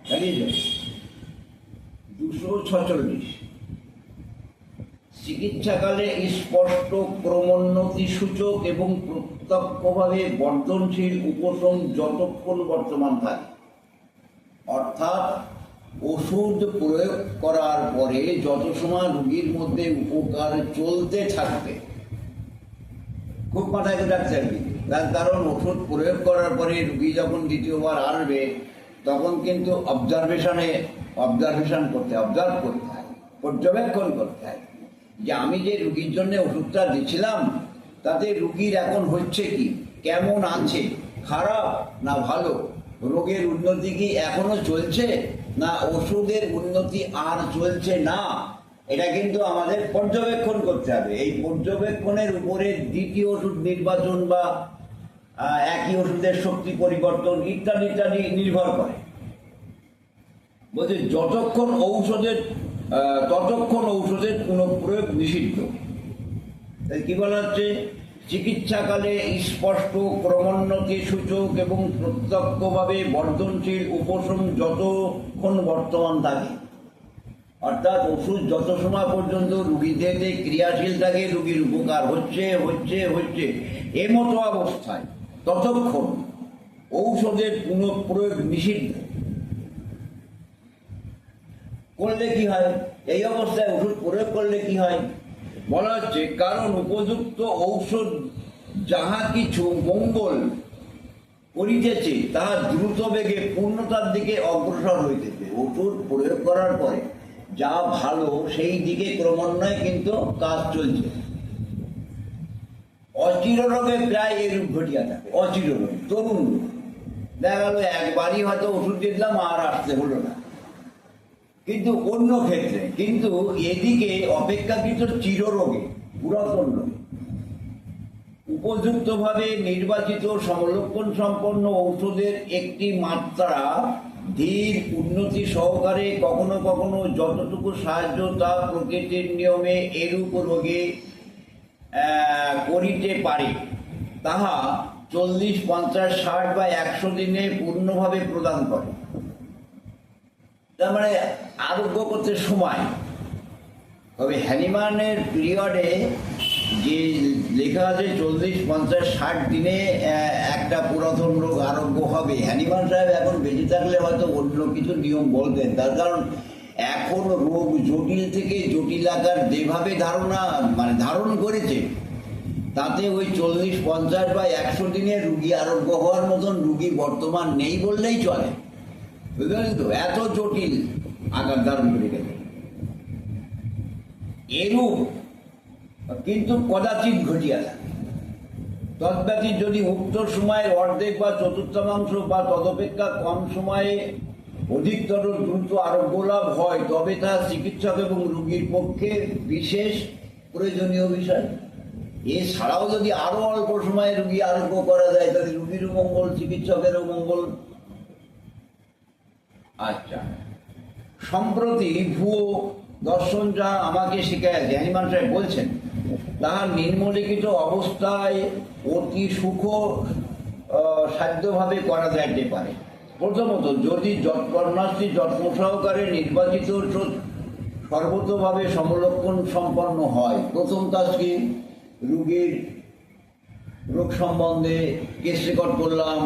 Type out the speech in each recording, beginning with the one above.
246 চিকিৎসাকালে স্পষ্ট ক্রমোন্নতি সূচক এবং প্রত্যক্ষভাবে বর্ধনশীল উপশম যতক্ষণ বর্তমান থাকে, অর্থাৎ ওষুধ প্রয়োগ করার পরে যত সময় রোগীর মধ্যে উপকার চলতে থাকবে, খুব মাথায় রাখতে হবে। তার কারণ ওষুধ প্রয়োগ করার পরে রোগী যখন দ্বিতীয়বার আসবে তখন কিন্তু অবজারভেশন করতে হয়, পর্যবেক্ষণ করতে হয় যে আমি যে রুগীর জন্য ওষুধটা দিচ্ছিলাম তাতে রুগীর এখন হচ্ছে কি, কেমন আছে, খারাপ না ভালো, রোগের উন্নতি কি এখনো চলছে না ওষুধের উন্নতি আর চলছে না, এটা কিন্তু আমাদের পর্যবেক্ষণ করতে হবে। এই পর্যবেক্ষণের উপরে দ্বিতীয় ওষুধ নির্বাচন বা একই ওষুধের শক্তি পরিবর্তন ইত্যাদি ইত্যাদি নির্ভর করে। বলছে যতক্ষণ ঔষধের পুনঃপ্রয়োগ নিষিদ্ধ। তাই কি বলা হচ্ছে, চিকিৎসাকালে স্পষ্ট ক্রমোন্নতি সূচক এবং প্রত্যক্ষভাবে বর্ধনশীল উপশম যতক্ষণ বর্তমান থাকে, অর্থাৎ ওষুধ যত সময় পর্যন্ত রুগীদের ক্রিয়াশীল থাকে, রুগীর উপকার হচ্ছে এমতো অবস্থায় ততক্ষণ ঔষধের পুনঃপ্রয়োগ নিষিদ্ধ। করলে কি হয়, এই অবস্থায় ওষুধ প্রয়োগ করলে কি হয়, বলা হচ্ছে কারণ উপযুক্ত ঔষধ যাহা কিছু মঙ্গল করিতেছে তাহা দ্রুত বেগে পূর্ণতার দিকে অগ্রসর হইতেছে। ওষুধ প্রয়োগ করার পরে যা ভালো সেই দিকে ক্রমান্বয়ে কিন্তু কাজ চলছে। অচির রোগে প্রায় এরূপ ঘটিয়া থাকে। অচির রোগ, তরুণ রোগ, দেখা গেল একবারই হয়তো ওষুধ দিলাম আর আসতে হলো না, কিন্তু অন্য ক্ষেত্রে কিন্তু এদিকে অপেক্ষাকৃত চিররোগে, পুরাতন রোগে উপযুক্তভাবে নির্বাচিত সমলক্ষণ সম্পন্ন ঔষধের একটি মাত্রা ধীর উন্নতি সহকারে কখনো কখনো যতটুকু সাহায্য তা প্রকৃতির নিয়মে এরূপ রোগে করিতে পারে, তাহা 40, 50, 60 বা 100 দিনে পূর্ণভাবে প্রদান করে। তার মানে আরোগ্য করতে সময়, তবে হ্যানিম্যানের পিরিয়ডে যে লেখা আছে 40, 50, 60 দিনে একটা পুরাতন রোগ আরোগ্য হবে, হ্যানিম্যান সাহেব এখন বেঁচে থাকলে হয়তো অন্য কিছু নিয়ম বলতেন। তার কারণ এখন রোগ জটিল থেকে জটিল আকার যেভাবে ধারণ করেছে, তাতে ওই 40, 50 বা 100 দিনে রুগী আরোগ্য হওয়ার মতন রুগী বর্তমান নেই বললেই চলে, বুঝলেন তো, এত জটিল আকার ধারণ করে গেছে। এরূপ কিন্তু কদাচিৎ ঘটিয়া থাকে। তদ্ব্যতীত যদি উক্ত সময়ের অর্ধেক বা চতুর্থাংশ বা তদপেক্ষা কম সময়ে অধিকতর দ্রুত আরোগ্য লাভ হয়, তবে তা চিকিৎসক এবং রোগীর পক্ষে বিশেষ প্রয়োজনীয় বিষয়। এছাড়াও যদি আরো অল্প সময়ে রোগী আরোগ্য করা যায় তাহলে রোগীরও মঙ্গল, চিকিৎসকেরও মঙ্গল। আচ্ছা, সম্প্রতি ভুয়ো দর্শন যা আমাকে শিখাইয়াছে, হ্যানিম্যান সাহেব বলছেন, তাহার নিম্নলিখিত অবস্থায় অতি সুখ সাধ্যভাবে করা যাইতে পারে। প্রথমত, যদি যৎকর্মাস্তি যত্ন সহকারে নির্বাচিত সর্বতভাবে সমলক্ষণ সম্পন্ন হয়। প্রথম কাজ কি, রোগীর রোগ সম্বন্ধে কেস রেকর্ড করলাম,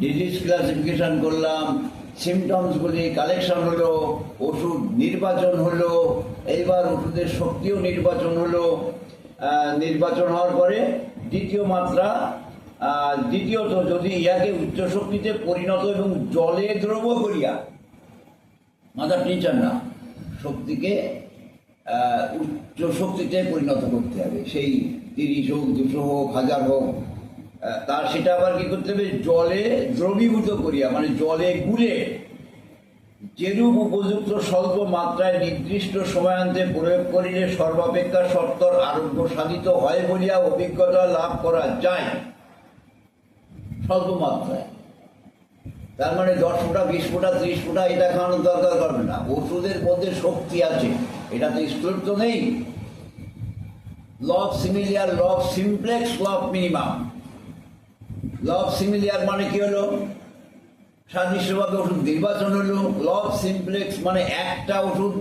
ডিজিজ ক্লাসিফিকেশন করলাম, সিমটমসগুলি কালেকশন হলো, ওষুধ নির্বাচন হলো, এইবার ওষুধের শক্তিও নির্বাচন হলো। নির্বাচন হওয়ার পরে দ্বিতীয়ত যদি ইহাকে উচ্চ শক্তিতে পরিণত এবং জলে দ্রব করিয়া, মাথার টিচার না, শক্তিকে উচ্চ শক্তিতে পরিণত করতে হবে, সেই 30 হোক, 200 হোক, 1000 হোক, তার সেটা আবার কি করতে হবে, জলে দ্রবীভূত করিয়া, মানে জলে গুলে যেরূপ উপযুক্ত স্বল্প মাত্রায় নির্দিষ্ট সময়ান্তে প্রয়োগ করিলে সর্বাপেক্ষা সত্তর আরোগ্য সাধিত হয় বলিয়া অভিজ্ঞতা লাভ করা যায়। স্বল্প মাত্রায়, তার মানে 10 ফোঁটা, 20 ফোঁটা, 30 ফোঁটা এটা খাওয়ানোর দরকার করবে না। ওষুধের মধ্যে শক্তি আছে, এটা তো স্থূল তো নেই। Law of similar, law of simplex, law of minimum. Law of similar মানে কি হলো, সাদৃশ্যভাবে ওষুধ নির্বাচন হলো, লব সিমপ্লেক্স মানে একটা ওষুধ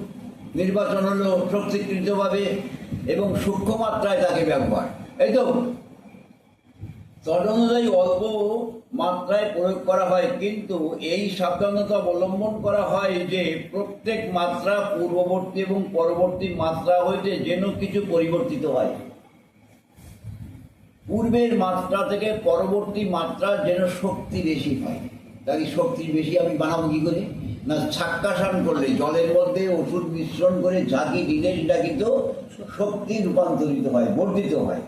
নির্বাচন হলো শক্তিকৃতভাবে এবং সূক্ষ্ম মাত্রায় তাকে ব্যবহার, এই তো তদনুযায়ী অল্প মাত্রায় প্রয়োগ করা হয়, কিন্তু এই সাবধানতা অবলম্বন করা হয় যে প্রত্যেক মাত্রা পূর্ববর্তী এবং পরবর্তী মাত্রা হইতে যেন কিছু পরিবর্তিত হয়। পূর্বের মাত্রা থেকে পরবর্তী মাত্রা যেন শক্তি বেশি হয়। তাই শক্তি বেশি আমি বানাবো কি করে? না, ছাক্কাসান করলে জলের মধ্যে ওষুধ মিশ্রণ করে ঝাঁকি দিলে সেটা কিন্তু শক্তি রূপান্তরিত হয়, বর্ধিত হয়।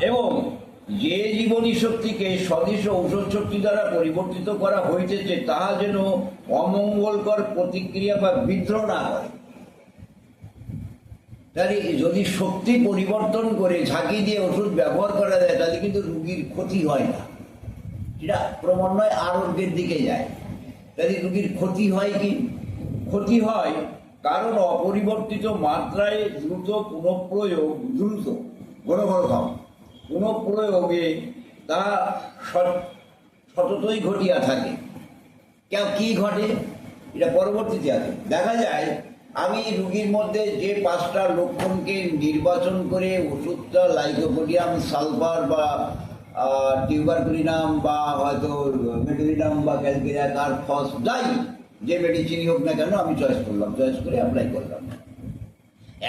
এবং যে জীবনী শক্তিকে সদৃশ ঔষধ শক্তি দ্বারা পরিবর্তিত করা হইতেছে তাহা যেন অমঙ্গলকর প্রতিক্রিয়া বা বিদ্রোহ না করে। তাহলে যদি শক্তি পরিবর্তন করে ঝাঁকি দিয়ে ওষুধ ব্যবহার করা যায় তাহলে কিন্তু রুগীর ক্ষতি হয় না, সেটা ক্রমান্বয়ে আরোগ্যের দিকে যায়। তাহলে রুগীর ক্ষতি হয় কি? ক্ষতি হয় কারণ অপরিবর্তিত মাত্রায় দ্রুত পুনঃপ্রয়োগ, দ্রুত ঘন ঘন খাও পুনঃপ্রয়োগে তা সততই ঘটিয়া থাকে। কি ঘটে? এটা পরবর্তীতে আছে। দেখা যায় আমি রুগীর মধ্যে যে 5টা লক্ষণকে নির্বাচন করে ওষুধটা লাইকোপোডিয়াম সালফার বা টিউবারকুলিনাম বা হয়তো মেডোলিনাম বা ক্যালকেরিয়া কার্ফস যাই যে মেডিসিনই হোক না কেন আমি চয়েস করলাম, চয়েস করে অ্যাপ্লাই করলাম।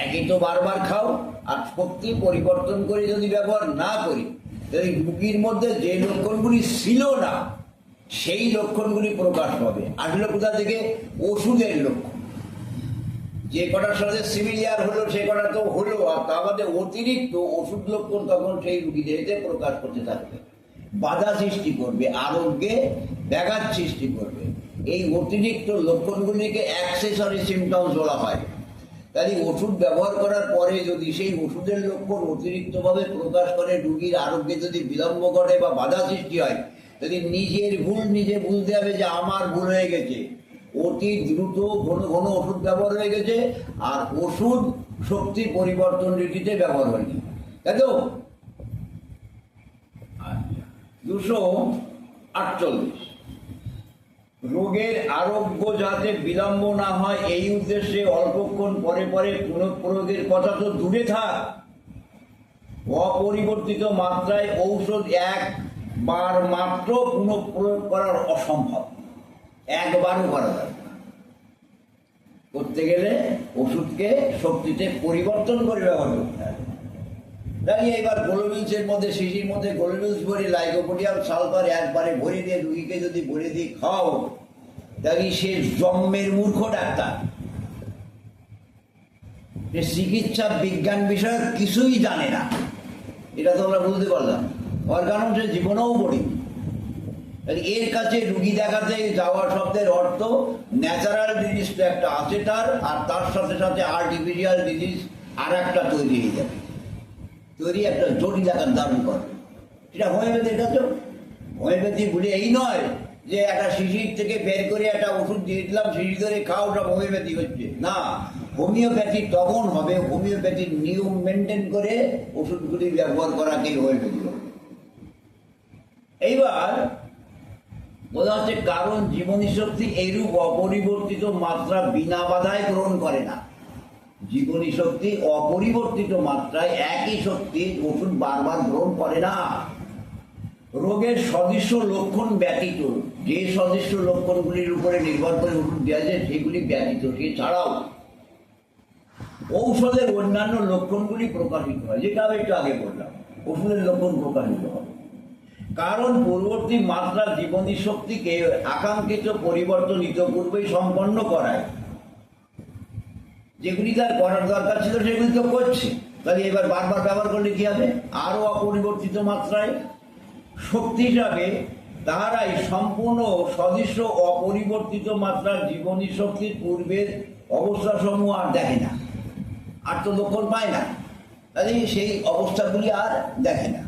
একই তো বারবার খাও, আর শক্তি পরিবর্তন করে যদি ব্যবহার না করি তাহলে রুগীর মধ্যে যে লক্ষণগুলি ছিল না সেই লক্ষণগুলি প্রকাশ পাবে। আসলে কোথা থেকে? ওষুধের লক্ষণ। যে কটার সাথে সিমিলিয়ার হলো সে কটা তো হলো, আর তা বাদে অতিরিক্ত ওষুধ লক্ষণ তখন সেই রুগীদেরকে প্রকাশ করতে থাকবে, বাধা সৃষ্টি করবে, আরোগ্যে ব্যাঘাত সৃষ্টি করবে। এই অতিরিক্ত লক্ষণগুলিকে অ্যাক্সেসরি সিমটমস বলা হয়। তাই ওষুধ ব্যবহার করার পরে যদি সেই ওষুধের লক্ষণ অতিরিক্তভাবে প্রকাশ করে রুগীর আরোগ্যে যদি বিলম্ব ঘটে বা বাধা সৃষ্টি হয়, যদি নিজের ভুল নিজে বুঝতে হবে যে আমার ভুল হয়ে গেছে, অতি দ্রুত ঘন ঘন ওষুধ ব্যবহার হয়ে গেছে, আর ওষুধ শক্তি পরিবর্তন রীতিতে ব্যবহার হয়নি, তাই তো। 248 রোগের আরোগ্য যাতে বিলম্ব না হয় এই উদ্দেশ্যে অল্পক্ষণ পরে পরে পুনঃপ্রয়োগের কথা তো দূরে থাক, অপরিবর্তিত মাত্রায় ঔষধ একবার মাত্র পুনঃপ্রয়োগ করার অসম্ভব, একবারও করা যাবে না। করতে গেলে ওষুধকে শক্তিতে পরিবর্তন করে ব্যবহার করতে হবে। তাই এবার গ্লোবিলসের মধ্যে, শিশির মধ্যে গ্লোবিলস ভরে লাইকোপোডিয়াম সালফার একবারে ভরে দিয়ে রুগীকে যদি ভরে দিয়ে খাও তাহলে সে জন্মের মূর্খ ডাক্তার, যে চিকিৎসা বিজ্ঞান বিষয়ক কিছুই জানে না। এটা তো আমরা বুঝতে পারলাম, ওর কারণ সে জীবনেও পড়ি। এর কাছে রুগী দেখাতে যাওয়া শব্দের অর্থ ন্যাচারাল ডিজিজ তো একটা আছে তার, আর তার সাথে সাথে আর্টিফিশিয়াল ডিজিজ আর একটা তৈরি হয়ে যাবে, তৈরি একটা জটিল আকার ধারণ করবে। সেটা হোমিওপ্যাথির কাছেও। হোমিওপ্যাথি বলে এই নয় যে একটা শিশির থেকে বের করে একটা ওষুধ দিয়ে দিলাম, শিশির ধরে খাও, ওটা হোমিওপ্যাথি হচ্ছে না। হোমিওপ্যাথি তখন হবে হোমিওপ্যাথির নিয়ম মেনটেন করে ওষুধগুলি ব্যবহার করাকেই হোমিওপ্যাথি হবে। এইবার বোঝা হচ্ছে কারণ জীবনী শক্তি এইরূপ অপরিবর্তিত মাত্রা বিনা বাধায় গ্রহণ করে না। জীবনী শক্তি অপরিবর্তিত মাত্রায় একই শক্তি ওষুধ বারবার গ্রহণ করে না। রোগের সদৃশ্য লক্ষণ ব্যতীত, যে সদৃশ্য লক্ষণগুলির উপরে নির্ভর করে ওষুধ দেওয়া যায় সেগুলি ব্যতীত, এছাড়াও ঔষধের অন্যান্য লক্ষণগুলি প্রকাশিত হয়, যেটা আমি একটু আগে বললাম, ওষুধের লক্ষণ প্রকাশিত হবে। কারণ পূর্ববর্তী মাত্রা জীবনী শক্তিকে আকাঙ্ক্ষিত পরিবর্তন ইতপূর্বেই সম্পন্ন করায়। যেগুলি তার করার দরকার ছিল সেগুলি তো করছে, তাহলে এবার বারবার ব্যবহার করলে কি হবে? আরও অপরিবর্তিত মাত্রায় শক্তি হিসাবে তাহারাই সম্পূর্ণ সদৃশ্য অপরিবর্তিত মাত্রার জীবনী শক্তির পূর্বের অবস্থাসমূহ আর দেখে না, আর তো লক্ষণ পায় না, তাহলে সেই অবস্থাগুলি আর দেখে না।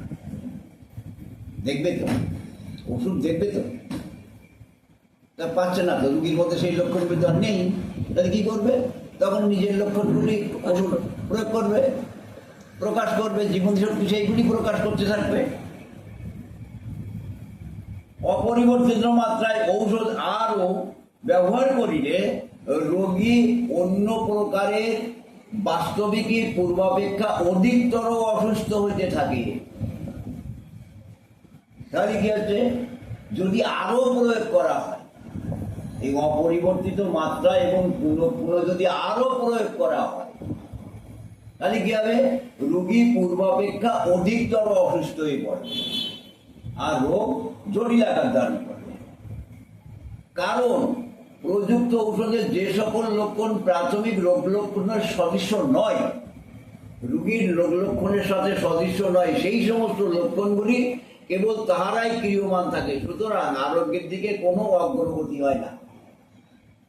দেখবে তো ওষুধ, দেখবে তো, তা পাচ্ছে না তো, রুগীর মধ্যে সেই লক্ষণগুলি তো আর নেই, তাহলে কী করবে? তখন নিজের লক্ষণগুলি ওষুধ প্রয়োগ করবে, প্রকাশ করবে, জীবন শক্তি সেইগুলি প্রকাশ করতে থাকবে। অপরিবর্তিত মাত্রায় ঔষধ আরও ব্যবহার করিলে রোগী অন্য প্রকারের বাস্তবিকই পূর্বাপেক্ষা অধিকতর অসুস্থ হইতে থাকে। তাহলে কি হচ্ছে, যদি আরো প্রয়োগ করা হয় এই অপরিবর্তিত মাত্রা এবং পুনঃ যদি আরো প্রয়োগ করা হয়, তাহলে কি হবে, রোগী পূর্বাপেক্ষা অধিকতর অসুস্থ হয়ে পড়বে আর রোগ জটিল আকার ধারণ করবে। কারণ প্রযুক্ত ঔষধের যে সকল লক্ষণ প্রাথমিক রোগ লক্ষণের সদৃশ্য নয়, রোগীর রোগ লক্ষণের সাথে সদৃশ্য নয়, সেই সমস্ত লক্ষণগুলি কেবল তাহারাই ক্রিয়মান থাকে। সুতরাং আরোগ্যের দিকে কোনো অগ্রগতি হয় না।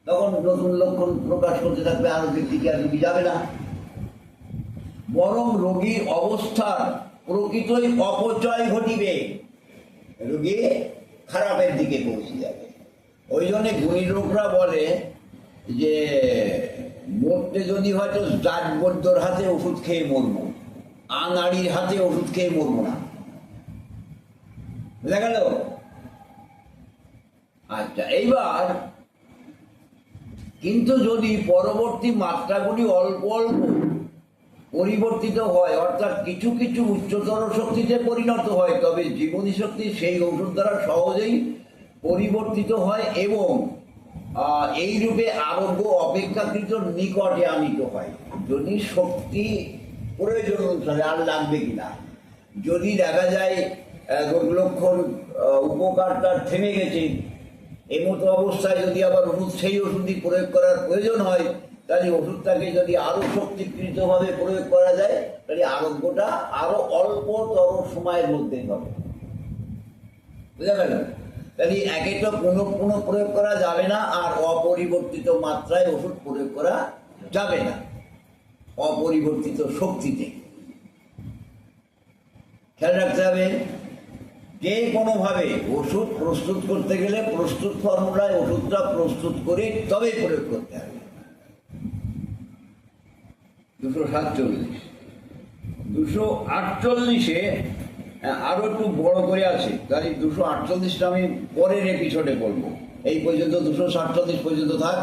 তখন নতুন লক্ষণ প্রকাশ করতে থাকবে, আরোগ্যের দিকে আর রোগী যাবে না, বরং রোগীর অবস্থার প্রকৃতই অপচয় ঘটিবে, রোগী খারাপের দিকে পৌঁছে যাবে। ওই জন্য গুণী লোকরা বলে যে মরতে যদি হয়তো জাত বৈদ্যর হাতে ওষুধ খেয়ে মরবো, আঙাড়ির হাতে ওষুধ খেয়ে মরবো না। বুঝা গেল? আচ্ছা, এইবার কিন্তু যদি পরবর্তী মাত্রাগুলি অল্প অল্প পরিবর্তিত হয়, অর্থাৎ কিছু কিছু উচ্চতর শক্তিতে পরিণত হয়, তবে জীবনী শক্তি সেই ঔষধ দ্বারা সহজেই পরিবর্তিত হয় এবং এই রূপে আরোগ্য অপেক্ষাকৃত নিকটে আনিত হয়। যদি শক্তি প্রয়োজন অনুসারে আর লাগবে কিনা, যদি দেখা যায় রোগ লক্ষণ উপকারটা থেমে গেছে, এমতো অবস্থায় যদি আবার ওষুধ সেই ওষুধই প্রয়োগ করার প্রয়োজন হয়, তাহলে ওষুধটাকে যদি আরো শক্তিকৃতভাবে প্রয়োগ করা যায়, তাহলে আরোগ্যটা আরো অল্পতর সময়ের মধ্যে হবে। বুঝা গেল? তাহলে একেটা পুনঃ প্রয়োগ করা যাবে না, আর অপরিবর্তিত মাত্রায় ওষুধ প্রয়োগ করা যাবে না অপরিবর্তিত শক্তিতে। খেয়াল রাখতে হবে, যে কোনোভাবে ওষুধ প্রস্তুত করতে গেলে প্রস্তুত ফর্মুলায় ওষুধটা প্রস্তুত করে তবে প্রয়োগ করতে হবে। 248 আরো একটু বড় করে আছে, তাহলে 248টা আমি পরের এপিসোডে বলবো। এই পর্যন্ত 247 পর্যন্ত থাক।